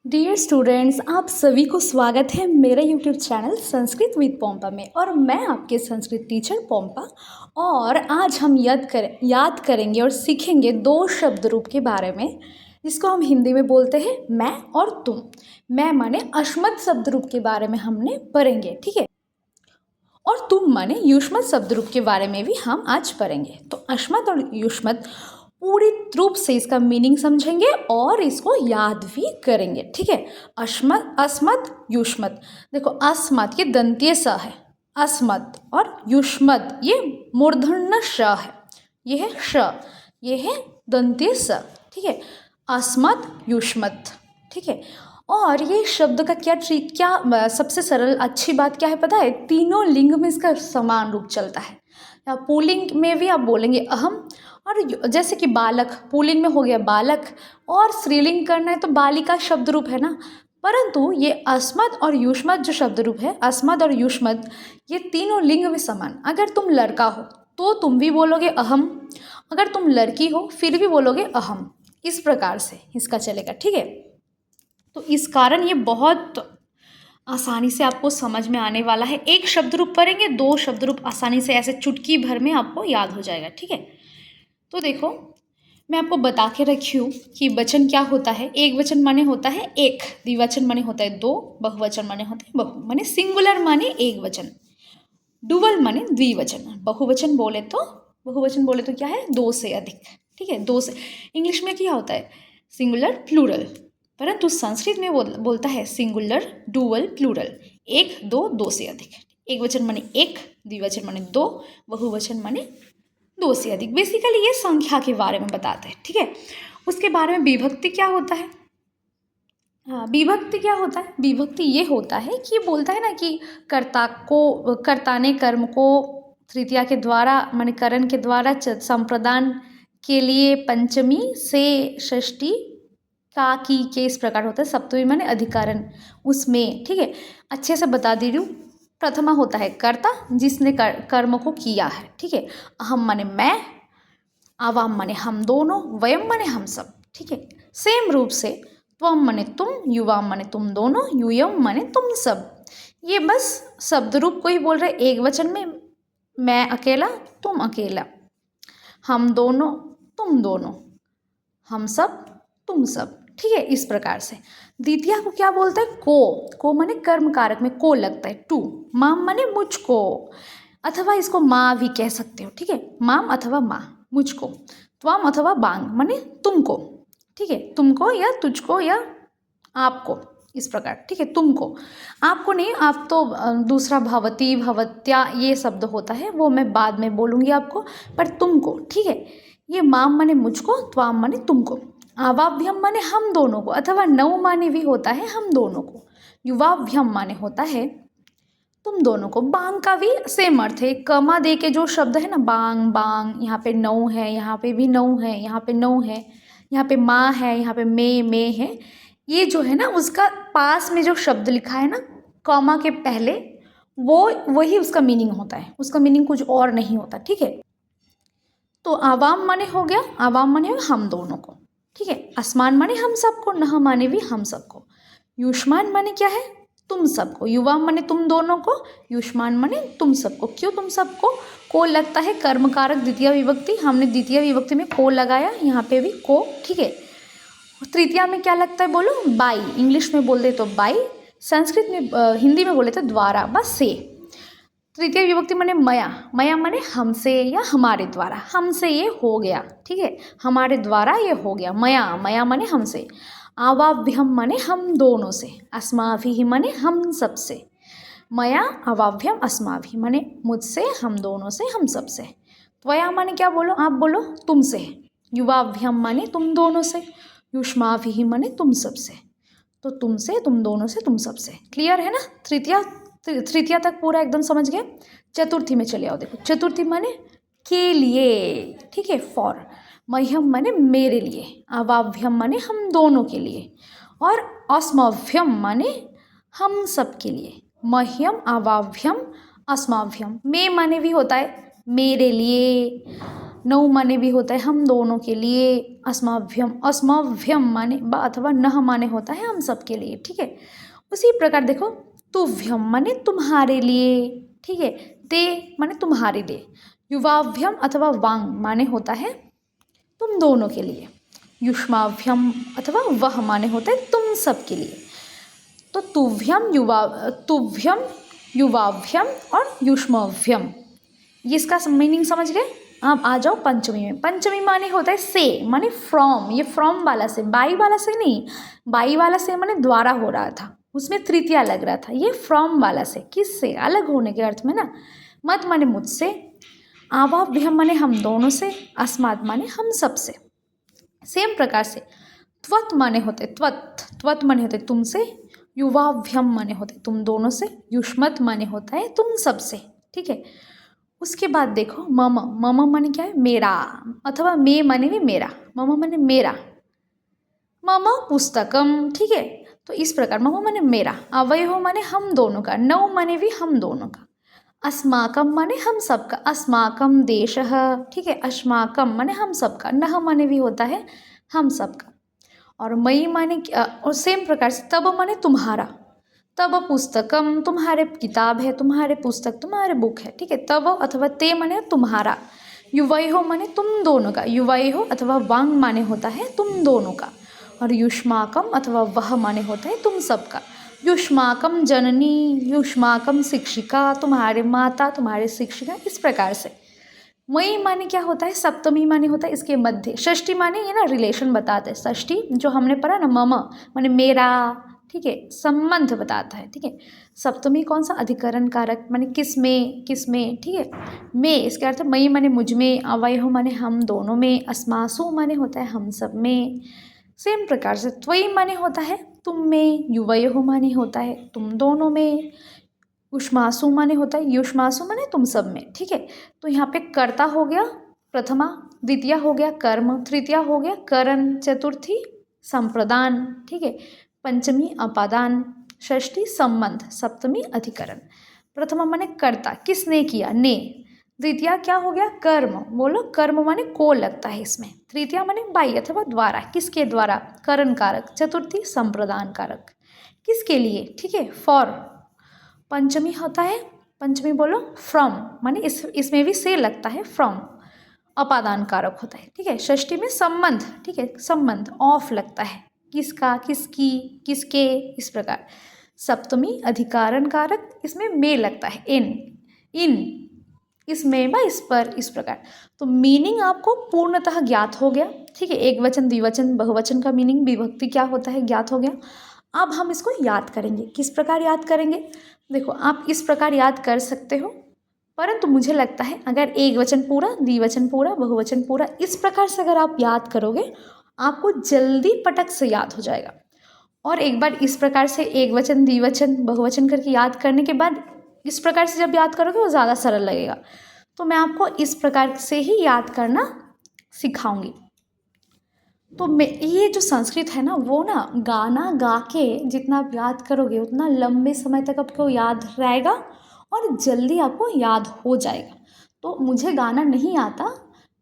Dear students, आप सभी को स्वागत है मेरे यूट्यूब चैनल संस्कृत विद पोम्पा में। और मैं आपके संस्कृत टीचर पोम्पा। और आज हम याद करेंगे और सीखेंगे दो शब्द रूप के बारे में, जिसको हम हिंदी में बोलते हैं मैं और तुम। मैं माने अश्मत शब्द रूप के बारे में हमने पढ़ेंगे, ठीक है। और तुम माने युष्मत शब्द रूप के बारे में भी हम आज पढ़ेंगे। तो अश्मत और युष्मत पूरी रूप से इसका मीनिंग समझेंगे और इसको याद भी करेंगे, ठीक है। अश्मत, अस्मत, युष्मत। देखो, अस्मत ये दंतीय स है, अस्मत, और युष्मत ये मूर्धন্য श है, ये है श, ये है दंतीय स, ठीक है। अस्मत, युष्मत, ठीक है। और ये शब्द का क्या सबसे सरल अच्छी बात क्या है पता है? तीनों लिंग में इसका समान रूप चलता है। या पुल्लिंग में भी आप बोलेंगे अहम, और जैसे कि बालक, पुल्लिंग में हो गया बालक, और स्त्रीलिंग करना है तो बालिका शब्द रूप है ना। परंतु ये अस्मत् और युष्मत् जो शब्द रूप है, अस्मत् और युष्मत्, ये तीनों लिंग में समान। अगर तुम लड़का हो तो तुम भी बोलोगे अहम, अगर तुम लड़की हो फिर भी बोलोगे अहम। इस प्रकार से इसका चलेगा, ठीक है। तो इस कारण ये बहुत आसानी से आपको समझ में आने वाला है। एक शब्द रूप पढ़ेंगे, दो शब्द रूप आसानी से ऐसे चुटकी भर में आपको याद हो जाएगा, ठीक है। तो देखो, मैं आपको बता के रखी हूँ कि वचन क्या होता है। एक वचन माने होता है एक, द्विवचन माने होता है दो, बहुवचन माने होता है बहु, माने सिंगुलर माने एक वचन, डुअल माने द्विवचन, बहुवचन बोले तो क्या है? दो से अधिक, ठीक है। दो से, इंग्लिश में क्या होता है? सिंगुलर, प्लूरल, परंतु संस्कृत में बोलता है सिंगुलर, डुअल, प्लूरल। एक, दो, दो से अधिक। एक वचन माने एक, द्विवचन माने दो, बहुवचन माने दो से अधिक। बेसिकली ये संख्या के बारे में बताते हैं, ठीक है। उसके बारे में विभक्ति क्या होता है? हाँ, विभक्ति क्या होता है? विभक्ति ये होता है कि बोलता है ना कि कर्ता ने कर्म को तृतीया के द्वारा माने करण के द्वारा संप्रदान के लिए पंचमी से षष्ठी का की के इस प्रकार होता है। सप्तमी माने अधिकरण उसमें, ठीक है। अच्छे से बता दे रही हूँ। प्रथमा होता है कर्ता, जिसने कर्म को किया है, ठीक है। अहम माने मैं, आवाम माने हम दोनों, वयम माने हम सब, ठीक है। सेम रूप से त्वम माने तुम, युवाम माने तुम दोनों, यूयम माने तुम सब। ये बस शब्द रूप को ही बोल रहे एक वचन में। मैं अकेला, तुम अकेला, हम दोनों, तुम दोनों, हम सब, तुम सब, ठीक है। इस प्रकार से द्वितीया को क्या बोलते हैं? को माने कर्म कारक में को लगता है, टू। माम माने मुझको, अथवा इसको माँ भी कह सकते हो, ठीक है। माम अथवा माँ, मुझको। त्वाम अथवा बांग माने तुमको, ठीक है। तुमको या तुझको या आपको, इस प्रकार, ठीक है। तुमको, आपको नहीं, आप तो दूसरा भवती, भवत्या ये शब्द होता है, वो मैं बाद में बोलूँगी आपको। पर तुमको, ठीक है। ये माम माने मुझको, त्वाम माने तुमको, आवाभ्यम माने हम दोनों को, अथवा नौ माने भी होता है हम दोनों को, युवाभ्यम माने होता है तुम दोनों को। बांग का भी सेम अर्थ है। कमा दे के जो शब्द है ना, बांग बांग, यहाँ पे नौ है, यहाँ पे भी नौ है, यहाँ पे नौ है, यहाँ पे माँ है, यहाँ पे में है। ये जो है ना, उसका पास में जो शब्द लिखा है ना कॉमा के पहले, वो वही उसका मीनिंग होता है। उसका मीनिंग कुछ और नहीं होता, ठीक है। तो आवाम माने हो गया, आवाम माने हम दोनों को, ठीक है। आसमान माने हम सबको, नह माने भी हम सबको। युष्मान माने क्या है? तुम सबको। युवा माने तुम दोनों को, युष्मान माने तुम सबको। क्यों तुम सबको? को लगता है कर्मकारक द्वितीय विभक्ति, हमने द्वितीय विभक्ति में को लगाया, यहाँ पे भी को, ठीक है। तृतीया में क्या लगता है बोलो? बाई। इंग्लिश में बोल दे तो बाई, संस्कृत में हिंदी में बोले तो द्वारा, बस से। तृतीय विभक्ति माने मया, मया माने हमसे या हमारे द्वारा, हमसे ये हो गया, ठीक है। हमारे द्वारा ये हो गया, मया, मया माने हमसे। आवाभ्यम माने हम दोनों से, अस्माभिः माने हम सबसे। मया अवाभ्यम अस्माभिः माने मुझसे, हम दोनों से, हम सबसे। त्वया माने क्या बोलो? आप बोलो तुमसे। युवाभ्यम माने तुम दोनों से, युष्माभिः माने तुम सबसे। तो तुमसे, तुम दोनों से, तुम सबसे। क्लियर है ना? तृतीया तक पूरा एकदम समझ गए। चतुर्थी में चले आओ। देखो, चतुर्थी माने के लिए, ठीक है, फॉर। मह्यम माने मेरे लिए, अवाभ्यम माने हम दोनों के लिए, और अस्मभ्यम माने हम सब के लिए। मह्यम, अवाभ्यम, अस्मभ्यम। मे माने भी होता है मेरे लिए, नौ माने भी होता है हम दोनों के लिए। अस्मभ्यम, अस्मभ्यम माने अथवा नह माने होता है हम सब के लिए, ठीक है। उसी प्रकार देखो तुभ्यम माने तुम्हारे लिए, ठीक है। ते माने तुम्हारे लिए। युवाभ्यम अथवा वांग माने होता है तुम दोनों के लिए। युष्माभ्यम अथवा वह माने होता है तुम सब के लिए। तो तुभ्यम युवाभ्यम और युष्माभ्यम, ये इसका मीनिंग समझ गए। अब आ जाओ पंचमी में। पंचमी माने होता है से माने फ्रॉम, ये फ्रॉम वाला से, बाई वाला से नहीं। बाई वाला से माने द्वारा हो रहा था, उसमें तृतीया लग रहा था। ये फ्रॉम वाला से, किससे, अलग होने के अर्थ में ना। मत माने मुझसे, आवाभ्यम माने हम दोनों से, अस्मात् माने हम सब से। सेम प्रकार से त्वत् माने होते त्वत् माने होते तुमसे, युवाभ्यम माने होते तुम दोनों से, युष्मत् माने होता है तुम सब से, ठीक है। उसके बाद देखो मम, मम माने क्या है, मेरा, अथवा मे माने भी मेरा, मम माने मेरा। मम पुस्तकम, ठीक है। तो इस प्रकार मम माने मेरा, अवयव माने हम दोनों का, नौ माने भी हम दोनों का, अस्माकम माने हम सबका, अस्माकम देशः, ठीक है। अस्माकम माने हम सबका, नह माने भी होता है हम सबका। और मई माने और सेम प्रकार से तब माने तुम्हारा, तब पुस्तकम तुम्हारे किताब है, तुम्हारे पुस्तक तुम्हारे बुक है, ठीक है। तब अथवा ते माने तुम्हारा। युवयो माने तुम दोनों का, युवयो अथवा वांग माने होता है तुम दोनों का। और युष्माकम अथवा वह माने होता है तुम सबका। युष्माकम जननी, युष्माकम शिक्षिका, तुम्हारे माता तुम्हारे शिक्षिका, इस प्रकार से। मई माने क्या होता है, सप्तमी माने होता है इसके मध्य। षष्ठी माने ये ना रिलेशन बताते हैं, षष्ठी जो हमने पढ़ा ना, मम माने मेरा, ठीक है, संबंध बताता है, ठीक है। सप्तमी कौन सा, अधिकरण कारक माने किस में, किस में, ठीक है। में इसके अर्थ मई माने मुझ में, अवयव माने हम दोनों में, अस्मासु माने होता है हम सब में। सेम प्रकार से त्वयि माने होता है तुम में, युवयो माने होता है तुम दोनों में, युष्मासु माने होता है, युष्मासु माने तुम सब में, ठीक है। तो यहाँ पे कर्ता हो गया प्रथमा, द्वितीया हो गया कर्म, तृतीया हो गया करण, चतुर्थी संप्रदान, ठीक है। पंचमी अपादान, षष्ठी संबंध, सप्तमी अधिकरण। प्रथमा माने कर्ता, किसने किया, ने। द्वितीया क्या हो गया, कर्म, बोलो कर्म माने को लगता है इसमें। तृतीया माने बाई अथवा द्वारा, किसके द्वारा, करण कारक। चतुर्थी संप्रदान कारक, किसके लिए, ठीक है, फॉर। पंचमी होता है, पंचमी बोलो फ्रॉम, माने इसमें भी से लगता है फ्रॉम, अपादान कारक होता है, ठीक है। षष्ठी में संबंध, ठीक है, संबंध ऑफ लगता है, किसका, किसकी, किसके, इस प्रकार। सप्तमी अधिकारण कारक, इसमें में लगता है, इन इसमें व इस पर, इस प्रकार। तो मीनिंग आपको पूर्णतः ज्ञात हो गया, ठीक है। एक वचन द्विवचन बहुवचन का मीनिंग, विभक्ति क्या होता है ज्ञात हो गया। अब हम इसको याद करेंगे, किस प्रकार याद करेंगे। देखो आप इस प्रकार याद कर सकते हो, परंतु मुझे लगता है अगर एक वचन पूरा, द्विवचन पूरा, बहुवचन पूरा, इस प्रकार से अगर आप याद करोगे आपको जल्दी पटक से याद हो जाएगा। और एक बार इस प्रकार से एक वचन द्विवचन बहुवचन करके याद करने के बाद इस प्रकार से जब याद करोगे वो ज़्यादा सरल लगेगा। तो मैं आपको इस प्रकार से ही याद करना सिखाऊंगी। तो मैं ये जो संस्कृत है ना, वो ना गाना गा के जितना आप याद करोगे उतना लंबे समय तक आपको याद रहेगा और जल्दी आपको याद हो जाएगा। तो मुझे गाना नहीं आता,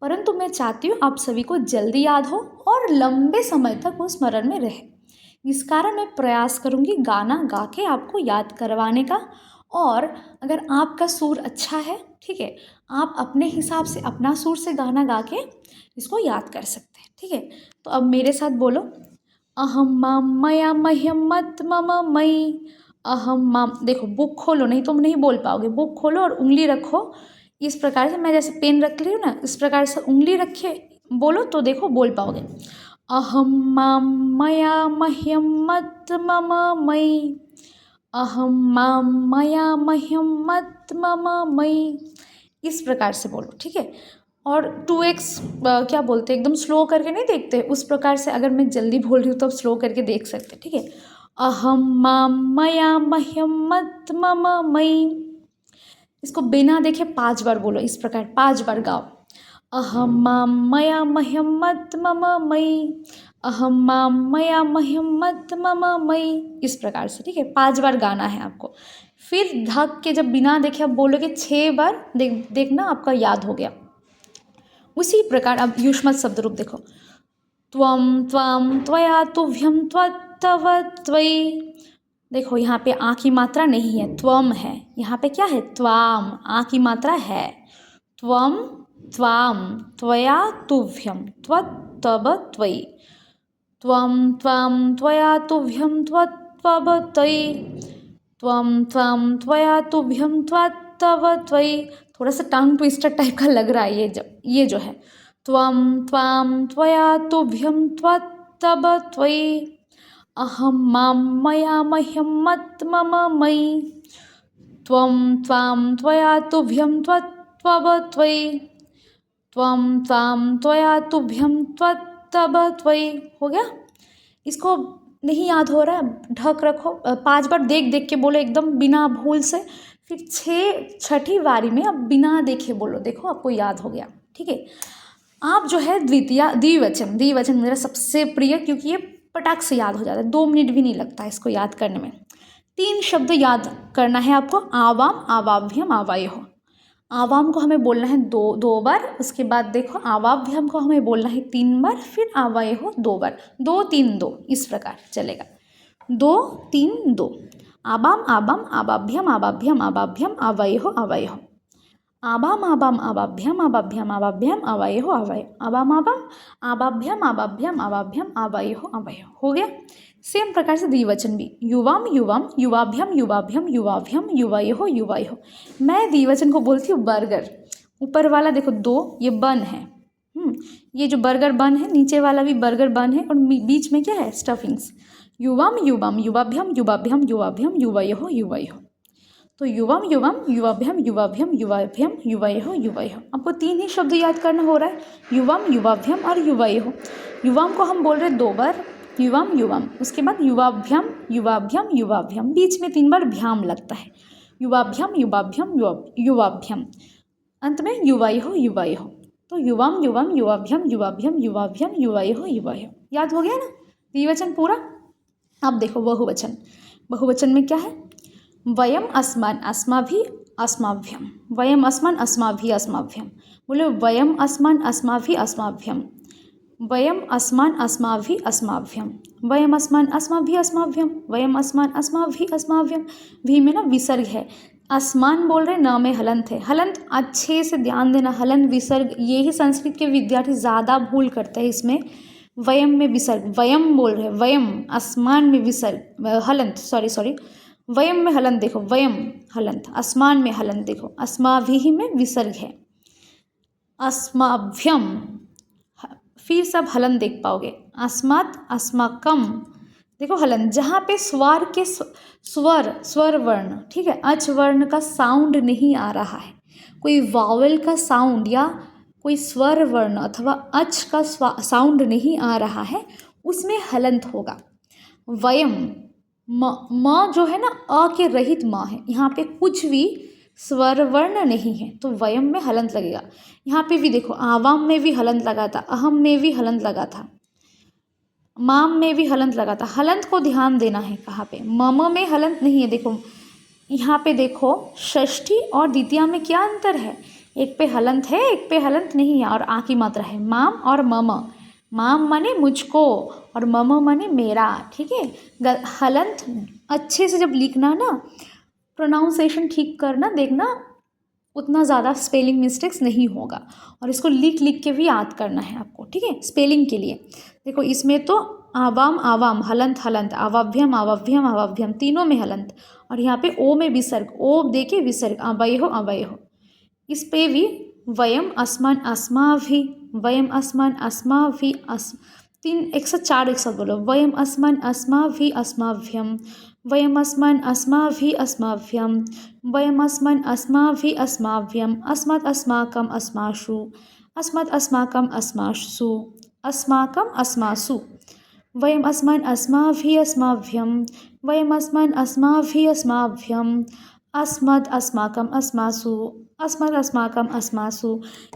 परंतु मैं चाहती हूँ आप सभी को जल्दी याद हो और लंबे समय तक वो स्मरण में रहे। इस कारण मैं प्रयास करूँगी गाना गा के आपको याद करवाने का। और अगर आपका सुर अच्छा है, ठीक है, आप अपने हिसाब से अपना सुर से गाना गा के इसको याद कर सकते हैं, ठीक है। तो अब मेरे साथ बोलो, अहम माम मया मह्यम मत मम मयि, अहम माम। देखो बुक खोलो, नहीं तुम नहीं बोल पाओगे, बुक खोलो और उंगली रखो इस प्रकार से, मैं जैसे पेन रख रही हूँ ना, इस प्रकार से उंगली रखे बोलो तो देखो बोल पाओगे। अहम माम मया मह्यम मत मम मयि, अहम माम मया मह्यम मत मम मयि, इस प्रकार से बोलो, ठीक है। और 2x क्या बोलते हैं, एकदम स्लो करके नहीं देखते, उस प्रकार से अगर मैं जल्दी बोल रही हूँ तो स्लो करके देख सकते, ठीक है। अहम माम मया मह्यम मत मम मयि, इसको बिना देखे 5 बार बोलो, इस प्रकार 5 बार गाओ। अहम माम मया मह्यम मत मम मयि, अहम माम मया मह्यम मत मम मयि, इस प्रकार से, ठीक है। 5 बार गाना है आपको। फिर धक के जब बिना देखे आप बोलोगे 6 बार, देखना आपका याद हो गया। उसी प्रकार अब युष्मत् शब्द रूप देखो, त्वं त्वां त्वया तुभ्यं त्वत् तव त्वयि। देखो यहाँ पे आ की मात्रा नहीं है, त्वम है। यहाँ पे क्या है, त्वाम, आ की मात्रा है। त्वम त्वाम त्वया तुभ्यं त्वत् तव त्वयि, त्वं त्वां त्वया तुभ्यं त्वत् तव त्वयि, त्वं त्वां त्वया तुभ्यं त्वत् तव त्वयि। थोड़ा सा टंग ट्विस्टर टाइप का लग रहा है ये जो है, त्वं त्वां त्वया तुभ्यं त्वत् तव त्वयि, अहं मां मया मह्यं मत् मम मयि, त्वं त्वां त्वया तुभ्यं त्वत् तव त्वयि, त्वं त्वां त्वया तुभ्यं त्वत् तव त्वयि। हो गया। इसको नहीं याद हो रहा है, ढक रखो, 5 बार देख देख के बोलो एकदम बिना भूल से। फिर छठी बारी में अब बिना देखे बोलो, देखो आपको याद हो गया। ठीक है। आप जो है द्विवचन मेरा सबसे प्रिय, क्योंकि ये पटाख से याद हो जाता है, 2 मिनट भी नहीं लगता है इसको याद करने में। 3 शब्द याद करना है आपको, आवाम, आवाभ्यम, आवायोः। आवाम को हमें बोलना है दो बार, उसके बाद देखो आवाभ्यम को हमें बोलना है 3 बार, फिर आवायोः 2 बार, 2 3 2 इस प्रकार चलेगा, 2 3 2, आवाम आवाम आवाभ्यम आवाभ्यम आवाभ्यम आवायोः आवायोः, आवाम आवाम आवाभ्यम आवाभ्यम आवाभ्यम आवायोः आवायोः, आवाम आवाम आवाभ्यम आवाभ्यम आवाभ्यम आवायोः आवायोः। हो गया। सेम प्रकार से द्विवचन भी, युवाम युवाम युवाभ्यम युवाभ्यम युवाभ्यम युवायोः युवायोः। मैं द्विवचन को बोलती हूँ बर्गर। ऊपर वाला देखो 2, ये बन है, ये जो बर्गर बन है, नीचे वाला भी बर्गर बन है, और बीच में क्या है, स्टफिंग्स। युवाम युवाम युवाभ्यम युवाभ्यम युवाभ्यम युवायोः युवायोः। तो युवाम युवाम युवाभ्यम युवाभ्यम युवाभ्यम युवायोः युवायोः। आपको 3 ही शब्द याद करना हो रहा है, युवाम युवाभ्यम और युवायोः। युवाम को हम बोल रहे 2 बार, युवाम युवाम, उसके बाद युवाभ्यम युवाभ्यम युवाभ्यम, बीच में 3 बार भ्याम लगता है, युवाभ्यम युवाभ्यम युवाभ्यम, अंत में युवायोः युवायोः। तो युवाम युवाम युवाभ्यम युवाभ्यम युवाभ्यम युवायोः युवायोः। याद हो गया ना द्विवचन पूरा। अब देखो बहुवचन। बहुवचन में क्या है, वयम अस्मान् अस्माभिः अस्माभ्यम, वयम अस्मान् अस्माभिः अस्माभ्यम। बोलो वयम अस्मान् अस्माभिः अस्माभ्यम, वयम अस्मान् अस्माभिः अस्माभ्यम, वयम अस्मान् अस्माभिः अस्माभ्यम, वयम अस्मान् अस्माभिः अस्माभ्यम। भी में ना विसर्ग है, अस्मान बोल रहे, न में हलंत है। हलंत अच्छे से ध्यान देना, हलंत विसर्ग, ये ही संस्कृत के विद्यार्थी ज़्यादा भूल करते हैं इसमें। वयम में विसर्ग, वयम बोल रहे, वयम, आसमान में विसर्ग, हलंत, सॉरी, वयम में हलंत देखो, वयम हलंत, आसमान में हलंत देखो, अस्माभिः में विसर्ग है, अस्माभ्यम, फिर सब हलंत देख पाओगे, अस्मात् अस्माकम, देखो हलंत, जहाँ पे स्वर के स्वर वर्ण, ठीक है, अच वर्ण का साउंड नहीं आ रहा है, कोई वावल का साउंड या कोई स्वर वर्ण अथवा अच का साउंड नहीं आ रहा है, उसमें हलंत होगा। वयम, म जो है ना, अ के रहित म है, यहाँ पे कुछ भी स्वर वर्ण नहीं है, तो वयम में हलंत लगेगा। यहाँ पे भी देखो, आवाम में भी हलंत लगा था, अहम में भी हलंत लगा था, माम में भी हलंत लगा था। हलंत को ध्यान देना है, कहाँ पे, मम में हलंत नहीं है। देखो यहाँ पे देखो, षष्ठी और द्वितीया में क्या अंतर है, एक पे हलंत है, एक पे हलंत नहीं है, और आ की मात्रा है। माम और मम, माम माने मुझको और मम माने मेरा, ठीक है। हलंत अच्छे से जब लिखना ना, प्रोनाउंसिएशन ठीक करना, देखना उतना ज़्यादा स्पेलिंग मिस्टेक्स नहीं होगा, और इसको लिख लिख के भी याद करना है आपको, ठीक है, स्पेलिंग के लिए। देखो इसमें तो आवाम आवाम, हलंत हलंत, आवाभ्यम आवाभ्यम आवाभ्यम, तीनों में हलंत, और यहाँ पे ओ में विसर्ग, ओ देके विसर्ग, अवयहो अवयहो। इस पे भी वयम अस्मान अस्माभिः, वयम अस्मान अस्माभिः, 104 एक साथ बोलो, वयम अस्मान अस्माभिः अस्माभ्यम, वयम अस्मान अस्माभिः अस्माभ्यम, वयम अस्मान अस्माभिः अस्माभ्यम, अस्मत् अस्माकम् अस्मासु, अस्मत् अस्माकम् अस्मासु, अस्माकम् अस्मासु, वयम अस्मान अस्माभिः अस्माभ्यम, वयम अस्मान अस्माभिः अस्माभ्यम, अस्मत् अस्माकम् अस्मासु, अस्मत् अस्माकम् अस्मासु।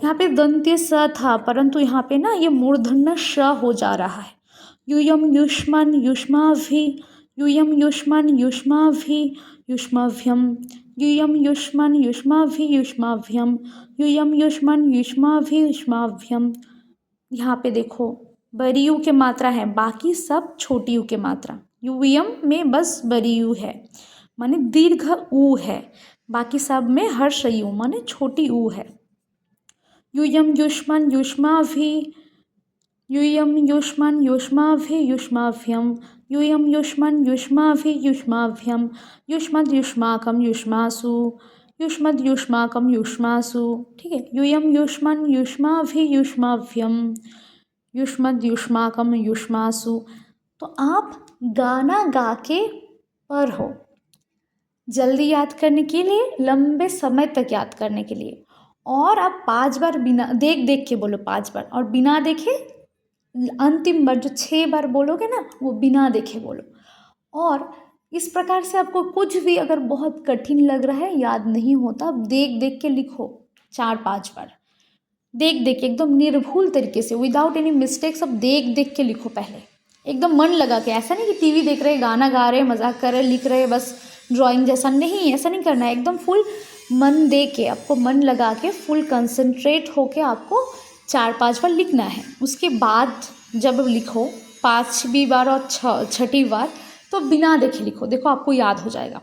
यहाँ पे दंत्य स था, परंतु यहाँ पे ना ये मूर्धन्य श हो जा रहा है। यूयम युष्मन् युष्माभिः, यूयम युष्मन् युष्माभिः युष्माभ्यम, यूयम युष्मन् युष्माभि युष्माभ्यम, यूयम युष्मन् युष्माभि युष्माभ्यम। यहाँ पे देखो बड़ी यू के मात्रा है, बाकी सब छोटी यू के मात्रा। यूयम में बस बड़ी यू है माने दीर्घ ऊ है, बाकी सब में हर्ष यू माने छोटी ऊ है। यूयम युष्मन् युष्माभि, यूयम युष्मन् युष्माभि युष्माभ्यम, यूयम युष्मन् युष्माभि युष्माभ्यम, युष्मद् युष्माकं युष्मासु, युष्मद् युष्माकं युष्मासु। ठीक है, यूयम युष्मन् युष्माभि युष्माभ्यम, युष्मद् युष्माकं युष्मासु। तो आप गाना गा के पढ़ो, जल्दी याद करने के लिए, लंबे समय तक याद करने के लिए। और आप 5 बार बिना देख देख के बोलो 5 बार, और बिना देखे अंतिम बार जो 6 बार बोलोगे ना वो बिना देखे बोलो। और इस प्रकार से आपको कुछ भी अगर बहुत कठिन लग रहा है, याद नहीं होता, आप देख देख के लिखो 4-5 बार, देख देख के एकदम निर्भुल तरीके से, विदाउट एनी मिस्टेक्स। अब देख देख के लिखो पहले, एकदम मन लगा के। ऐसा नहीं कि टीवी देख रहे, गाना गा रहे, मजाक कर रहे, लिख रहे बस ड्राइंग जैसा, नहीं, ऐसा नहीं करना है। एकदम फुल मन दे के, आपको मन लगा के फुल कंसंट्रेट होके आपको 4-5 बार लिखना है। उसके बाद जब लिखो 5वीं बार और 6ठी बार तो बिना देखे लिखो, देखो आपको याद हो जाएगा।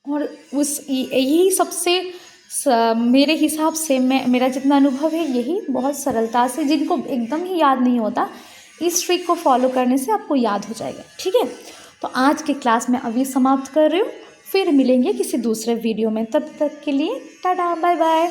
और यही सबसे मेरे हिसाब से, मेरा जितना अनुभव है, यही बहुत सरलता से, जिनको एकदम ही याद नहीं होता, इस ट्रिक को फॉलो करने से आपको याद हो जाएगा। ठीक है, तो आज की क्लास में अभी समाप्त कर रही हूँ, फिर मिलेंगे किसी दूसरे वीडियो में। तब तक के लिए टाटा बाय बाय।